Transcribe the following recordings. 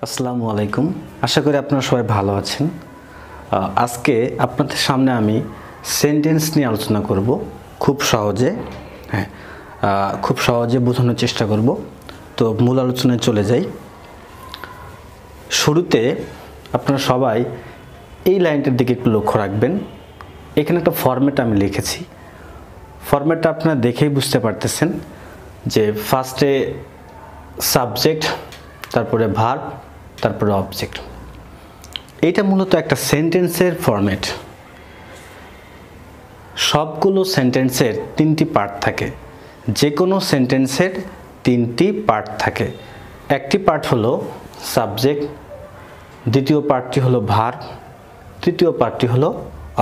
আসসালামু আলাইকুম। আশা করি আপনারা সবাই ভালো আছেন। আজকে আপনাদের সামনে আমি সেন্টেন্স নিয়ে আলোচনা করব খুব সহজে বোঝানোর চেষ্টা করব। তো মূল আলোচনায় চলে যাই। শুরুতে আপনারা সবাই এই লাইনটার দিকে একটু লক্ষ্য রাখবেন। এখানে একটা ফরম্যাট আমি লিখেছি। ফরম্যাটটা আপনারা দেখেই বুঝতে পারতেছেন যে ফার্স্টে সাবজেক্ট, তারপরে ভার্ব, তারপরে অবজেক্ট। এটা মূলত একটা সেন্টেন্সের ফরম্যাট। সবগুলো সেন্টেন্সের তিনটি পার্ট থাকে। যে কোনো সেন্টেন্সের তিনটি পার্ট থাকে। একটি পার্ট হলো সাবজেক্ট, দ্বিতীয় পার্টটি হলো ভার্ব, তৃতীয় পার্টটি হলো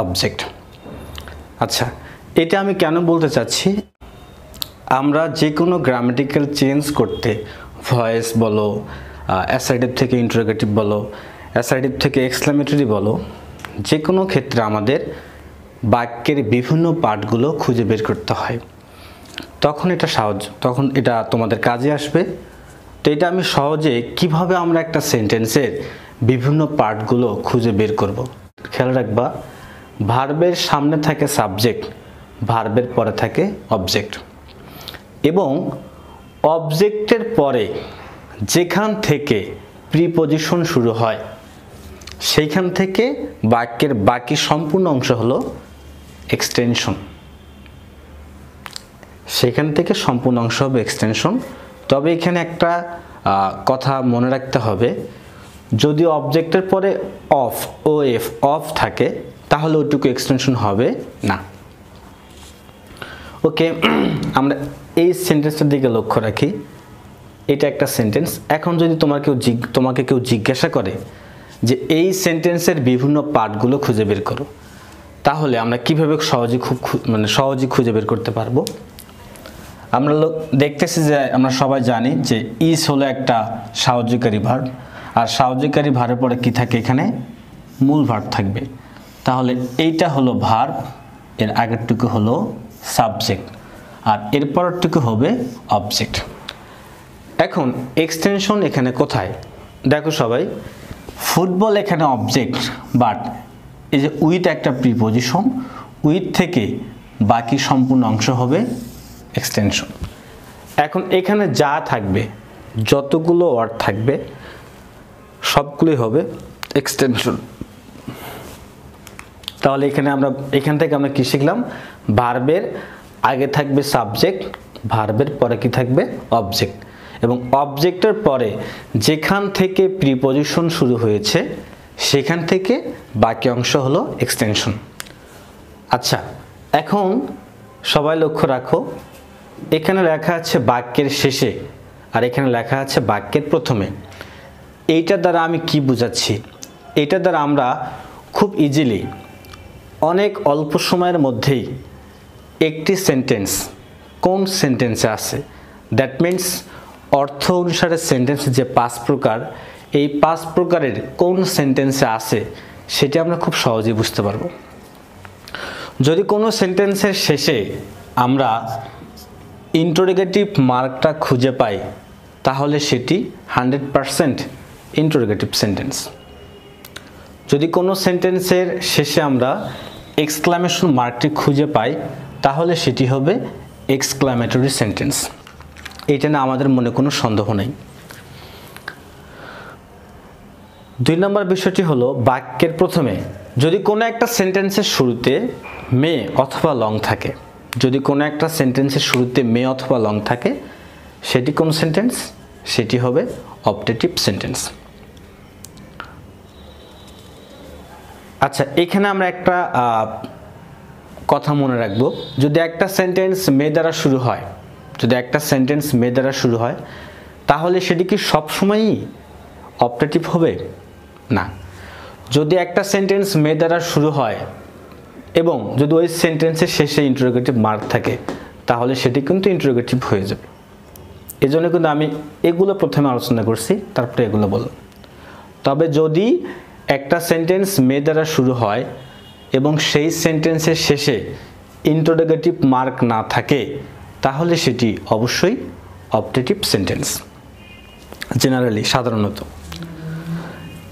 অবজেক্ট। আচ্ছা, এটা আমি কেন বলতে চাচ্ছি, আমরা যে কোনো গ্রামাটিক্যাল চেঞ্জ করতে ভয়েস বলো, অ্যাসার্টিভ থেকে ইন্টারোগেটিভ বলো, অ্যাসার্টিভ থেকে এক্সক্লামেটরি বলো, যে কোনো ক্ষেত্রে আমাদের বাক্যের বিভিন্ন পার্টগুলো খুঁজে বের করতে হয়। তখন এটা তোমাদের কাজে আসবে। তো এটা আমি সহজে কিভাবে আমরা একটা সেন্টেন্সের বিভিন্ন পার্টগুলো খুঁজে বের করব। খেয়াল রাখবা, ভার্বের সামনে থাকে সাবজেক্ট, ভার্বের পরে থাকে অবজেক্ট, এবং অবজেক্টের পরে যেখান থেকে প্রিপজিশন শুরু হয় সেইখান থেকে বাক্যের বাকি সম্পূর্ণ অংশ হলো এক্সটেনশন। সেখান থেকে সম্পূর্ণ অংশ হবে এক্সটেনশন। তবে এখানে একটা কথা মনে রাখতে হবে, যদি অবজেক্টের পরে অফ থাকে তাহলে ওইটুকু এক্সটেনশন হবে না। ওকে, আমরা এই সেন্টেন্সটার দিকে লক্ষ্য রাখি। এটা একটা সেন্টেন্স। এখন যদি তোমাকে কেউ জিজ্ঞাসা করে যে এই সেন্টেন্সের বিভিন্ন পার্টগুলো খুঁজে বের করো, তাহলে আমরা কিভাবে সহজে খুঁজে বের করতে পারবো? আমরা দেখতেছি যে আমরা সবাই জানি যে ইজ হলো একটা সাহায্যকারী ভার্ব, আর সাহায্যকারী ভার্বের পরে কি থাকে? এখানে মূল ভার্ব থাকবে। তাহলে এইটা হলো ভার্ব, এর আগেরটুকু হলো সাবজেক্ট, আর এর পরেরটুকু হবে অবজেক্ট। এখন এক্সটেনশন এখানে কোথায়? দেখো সবাই, ফুটবল এখানে অবজেক্ট, বাট এই যে উইথ একটা প্রিপজিশন, উইথ থেকে বাকি সম্পূর্ণ অংশ হবে এক্সটেনশন। এখন এখানে যা থাকবে, যতগুলো ওয়ার্ড থাকবে, সবগুলোই হবে এক্সটেনশন। তাহলে এখান থেকে আমরা কি শিখলাম? ভার্বের আগে থাকবে সাবজেক্ট, ভার্বের পরে কি থাকবে? অবজেক্ট, এবং অবজেক্টের পরে যেখান থেকে প্রিপজিশন শুরু হয়েছে সেখান থেকে বাকি অংশ হলো এক্সটেনশন। আচ্ছা, এখন সবাই লক্ষ্য রাখো, এখানে লেখা আছে বাক্যের শেষে, আর এখানে লেখা আছে বাক্যের প্রথমে। এইটার দ্বারা আমি কি বুঝাচ্ছি? এইটার দ্বারা আমরা খুব ইজিলি অনেক অল্প সময়ের মধ্যেই একটি সেন্টেন্স কোন সেন্টেন্সে আছে, দ্যাট মিন্স অর্থ অনুসারে সেন্টেন্স যে 5 প্রকার, এই 5 প্রকারের কোন সেন্টেন্সে আছে সেটা আমরা খুব সহজেই বুঝতে পারবো। যদি কোনো সেন্টেন্সের শেষে আমরা ইন্টারোগেটিভ মার্কটা খুঁজে পাই, তাহলে সেটি 100% ইন্টারোগেটিভ সেন্টেন্স। যদি কোনো সেন্টেন্সের শেষে আমরা এক্সক্লামেশন মার্কটি খুঁজে পাই, তাহলে সেটি হবে এক্সক্লামেটরি সেন্টেন্স। এটা না আমাদের মনে কোনো সন্দেহ নেই। 2 নম্বর বিষয়টি হলো বাক্যের প্রথমে যদি কোনো একটা সেন্টেন্সের শুরুতে মে অথবা লং থাকে, যদি কোনো একটা সেন্টেন্সের শুরুতে মে অথবা লং থাকে, সেটি কোন সেন্টেন্স? সেটি হবে অপটেটিভ সেন্টেন্স। আচ্ছা, এখানে আমরা একটা কথা মনে রাখবো, যদি একটা সেন্টেন্স মে দ্বারা শুরু হয়, তাহলে সেটি কি সবসময়ই অপটেটিভ হবে? না। যদি একটা সেন্টেন্স মে দ্বারা শুরু হয় এবং যদি ওই সেন্টেন্সের শেষে ইন্টারোগেটিভ মার্ক থাকে, তাহলে সেটি কিন্তু ইন্টারোগেটিভ হয়ে যাবে। এজন্য কিন্তু আমি এগুলো প্রথমে আলোচনা করছি, তারপরে এগুলো বললাম। তবে যদি একটা সেন্টেন্স মে দ্বারা শুরু হয় এবং সেই সেন্টেন্সের শেষে ইন্টারোগেটিভ মার্ক না থাকে, তাহলে সেটি অবশ্যই অপটেটিভ সেন্টেন্স। জেনারেলি, সাধারণত।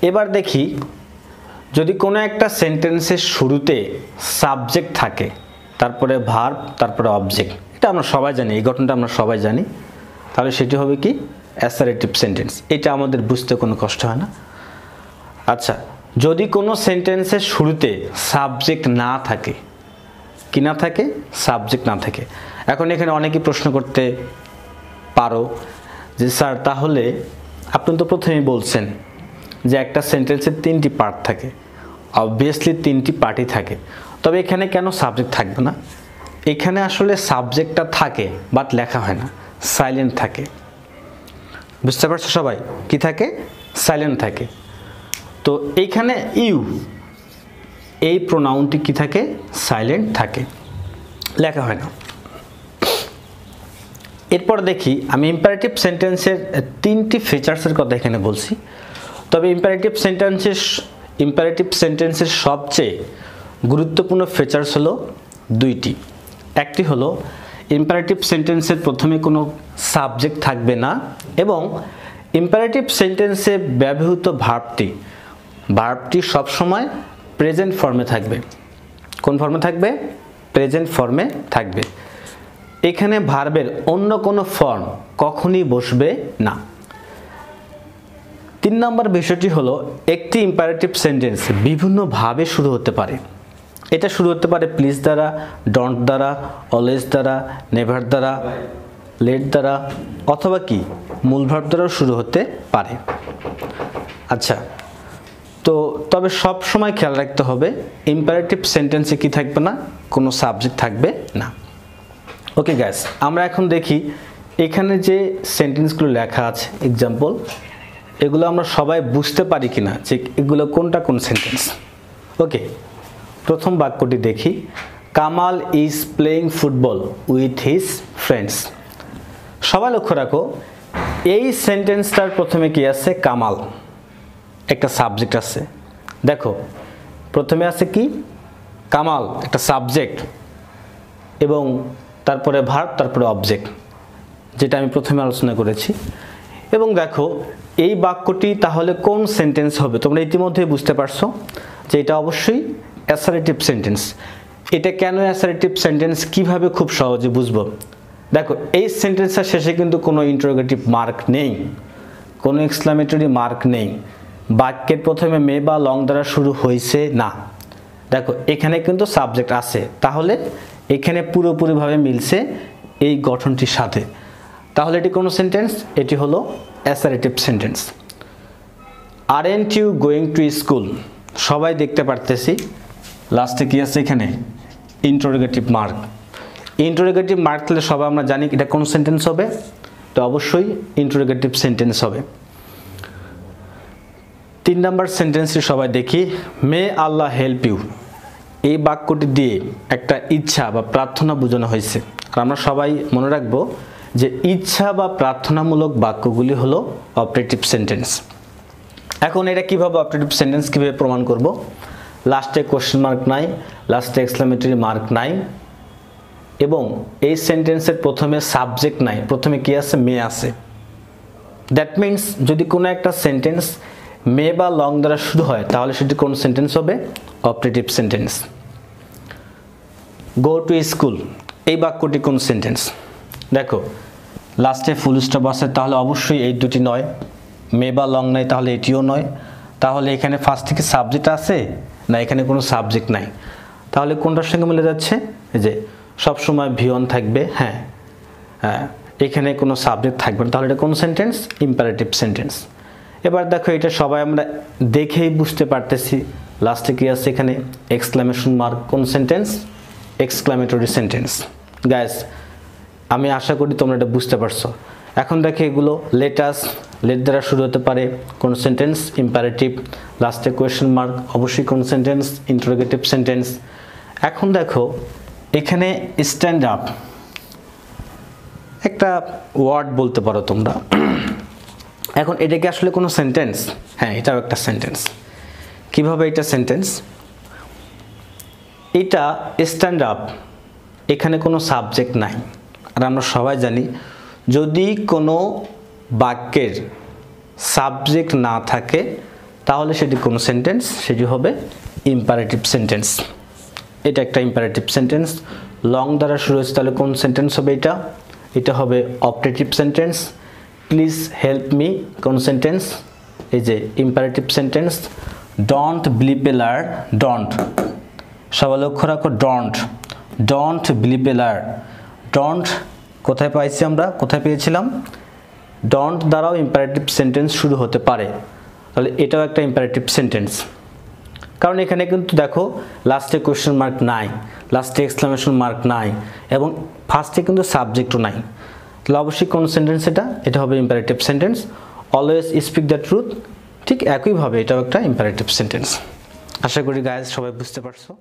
এবার দেখি যদি কোনো একটা সেন্টেন্সের শুরুতে সাবজেক্ট থাকে, তারপরে ভার্ব, তারপরে অবজেক্ট, এটা আমরা সবাই জানি, এই ঘটনাটা আমরা সবাই জানি, তাহলে সেটি হবে কি অ্যাসারেটিভ সেন্টেন্স। এটা আমাদের বুঝতে কোনো কষ্ট হয় না। আচ্ছা, যদি কোনো সেন্টেন্সের শুরুতে সাবজেক্ট না থাকে, কি না থাকে, সাবজেক্ট না থাকে। এখন এখানে অনেকেই প্রশ্ন করতে পারো যে স্যার তাহলে আপনি তো প্রথমেই বলছেন যে একটা সেন্টেন্সের 3টি পার্ট থাকে, অবভিয়াসলি 3টি পার্টই থাকে, তবে এখানে কেন সাবজেক্ট থাকবে না? এখানে আসলে সাবজেক্টটা থাকে বাট লেখা হয় না, সাইলেন্ট থাকে। বুঝতে পারছো সবাই? কি থাকে? সাইলেন্ট থাকে। তো এইখানে ইউ, এই প্রোনাউনটি কি থাকে? সাইলেন্ট থাকে, লেখা হয় না। এরপর দেখি, আমি ইম্পারেটিভ সেন্টেন্সের 3টি ফিচার্সের কথা এখানে বলছি। তবে ইম্পারেটিভ সেন্টেন্সের সবচেয়ে গুরুত্বপূর্ণ ফিচার্স হলো 2টি। একটি হলো ইম্পারেটিভ সেন্টেন্সের প্রথমে কোনো সাবজেক্ট থাকবে না, এবং ইম্পারেটিভ সেন্টেন্সে ব্যবহৃত ভার্বটি সবসময় প্রেজেন্ট ফর্মে থাকবে। কোন ফর্মে থাকবে? প্রেজেন্ট ফর্মে থাকবে। এখানে ভার্বের অন্য কোনো ফর্ম কখনই বসবে না। 3 নম্বর বিষয়টি হলো একটি ইম্পারেটিভ সেন্টেন্স বিভিন্নভাবে শুরু হতে পারে। এটা শুরু হতে পারে প্লিজ দ্বারা, ডোন্ট দ্বারা, অলওয়েজ দ্বারা, নেভার দ্বারা, লেট দ্বারা, অথবা কি মূল ভার্ব দ্বারাও শুরু হতে পারে। আচ্ছা, তো তবে সব সময় খেয়াল রাখতে হবে ইম্পারেটিভ সেন্টেন্সে কি থাকবে না? কোনো সাবজেক্ট থাকবে না। ওকে গাইস, আমরা এখন দেখি এখানে যে সেন্টেন্সগুলো লেখা আছে, এক্সাম্পল, এগুলো আমরা সবাই বুঝতে পারি কিনা যে এগুলো কোনটা কোন সেন্টেন্স। ওকে, প্রথম বাক্যটি দেখি, Kamal is playing football with his friends. সবাই লক্ষ্য রাখো, এই সেন্টেন্সটার প্রথমে কি আছে? কামাল, একটা সাবজেক্ট আছে। দেখো প্রথমে আছে কি? কামাল, একটা সাবজেক্ট, এবং তারপরে ভার্ব, তারপরে অবজেক্ট, যেটা আমি প্রথমে আলোচনা করেছি। এবং দেখো এই বাক্যটি তাহলে কোন সেন্টেন্স হবে? তোমরা ইতিমধ্যে বুঝতে পারছো যে এটা অবশ্যই অ্যাসারেটিভ সেন্টেন্স। এটা কেন অ্যাসারেটিভ সেন্টেন্স, কিভাবে খুব সহজে বুঝবো? দেখো এই সেন্টেন্সের শেষে কিন্তু কোনো ইন্টারোগেটিভ মার্ক নেই, কোনো এক্সক্লামেটরি মার্ক নেই, বাক্যের প্রথমে মে বা লং দ্বারা শুরু হয়েছে না। দেখো এখানে কিন্তু সাবজেক্ট আছে, তাহলে এখানে পুরোপুরিভাবে মিলছে এই গঠনটির সাথে। তাহলে এটি কোন সেন্টেন্স? এটি হলো assertive sentence. Aren't you going to school? সবাই দেখতে পারতেছি লাস্টে কি আছে? এখানে ইন্টারোগেটিভ মার্ক। ইন্টারোগেটিভ মার্ক দিলে সবাই আমরা জানি এটা কোন সেন্টেন্স হবে, তো অবশ্যই ইন্টারোগেটিভ সেন্টেন্স হবে। 3 নম্বর সেন্টেন্সটি সবাই দেখি, মে আল্লাহ হেল্প ইউ। এই বাক্যটি দিয়ে একটা ইচ্ছা বা প্রার্থনা বোঝানো হয়েছে। আর আমরা সবাই মনে রাখবো যে ইচ্ছা বা প্রার্থনামূলক বাক্যগুলি হলো অপারেটিভ সেন্টেন্স। এখন এটা কিভাবে অপারেটিভ সেন্টেন্স কিভাবে প্রমাণ করব? লাস্টে কোশ্চেন মার্ক নাই, লাস্টে এক্সক্লামেটরি মার্ক নাই, এবং এই সেন্টেন্সের প্রথমে সাবজেক্ট নাই, প্রথমে কি আছে? মে আছে। দ্যাট মিন্স যদি কোনো একটা সেন্টেন্স মে বা লং দ্বারা শুরু হয় তাহলে সেটি কোন সেন্টেন্স হবে? Operative sentence. Go to school, এই বাক্যটি কোন সেন্টেন্স? দেখো লাস্টে ফুল স্টপ আছে, তাহলে অবশ্যই এই দুটি নয়। মে বা লং নাই, তাহলে এটিও নয়। তাহলে এখানে ফার্স্ট থেকে সাবজেক্ট আছে না? এখানে কোনো সাবজেক্ট নাই, তাহলে কোনটার সঙ্গে মিলে যাচ্ছে? এই যে সবসময় ভিওন থাকবে, হ্যাঁ হ্যাঁ, এখানে কোনো সাবজেক্ট থাকবে না, তাহলে এটা কোন সেন্টেন্স? Imperative sentence. এবার দেখো এটা সবাই আমরা দেখেই বুঝতে পারতেছি লাস্টে কি আছে? এখানে এক্সক্লামেশন মার্ক। কোন সেন্টেন্স? Exclamatory sentence. গাইস আমি আশা করি তোমরা এটা বুঝতে পারছো। এখন দেখো এগুলো লেটাস, লেট দ্বারা শুরু হতে পারে, কোন সেন্টেন্স? ইম্পারেটিভ। লাস্টে কোয়েশ্চেন মার্ক, অবশ্যই কোন সেন্টেন্স? Interrogative sentence. এখন দেখো এখানে স্ট্যান্ড আপ, একটা ওয়ার্ড বলতে পারো তোমরা। এখন এটা কি আসলে কোনো সেন্টেন্স? হ্যাঁ, এটাও একটা সেন্টেন্স। কিভাবে এটা সেন্টেন্স? এটা স্ট্যান্ড আপ, এখানে কোনো সাবজেক্ট নাই। আর আমরা সবাই জানি যদি কোনো বাক্যের সাবজেক্ট না থাকে তাহলে সেটি কোন সেন্টেন্স? সেটি হবে ইম্পারেটিভ সেন্টেন্স। এটা একটা ইম্পারেটিভ সেন্টেন্স। লং দ্বারা শুরু হয়েছে, তাহলে কোন সেন্টেন্স হবে এটা? এটা হবে optative sentence. Please help me কোন সেন্টেন্স? এই যে imperative sentence. Don't believe a liar, don't, সবাই লক্ষ্য রাখো, don't believe a liar. Don't কোথায় পাইছি আমরা? কোথায় পেয়েছিলাম? ডোন্ট দ্বারাও ইম্পারেটিভ সেন্টেন্স শুরু হতে পারে, তাহলে এটাও একটা ইম্পারেটিভ সেন্টেন্স। কারণ এখানে কিন্তু দেখো লাস্টে কোয়েশ্চেন মার্ক নাই, লাস্টে এক্সক্লামেশন মার্ক নাই, এবং ফার্স্টে কিন্তু সাবজেক্টও নাই, তাহলে অবশ্যই কোন সেন্টেন্স এটা? এটা হবে imperative sentence. Always speak the truth, ঠিক একইভাবে এটাও একটা ইম্পারেটিভ সেন্টেন্স। আশা করি গাইজ সবাই বুঝতে পারছো।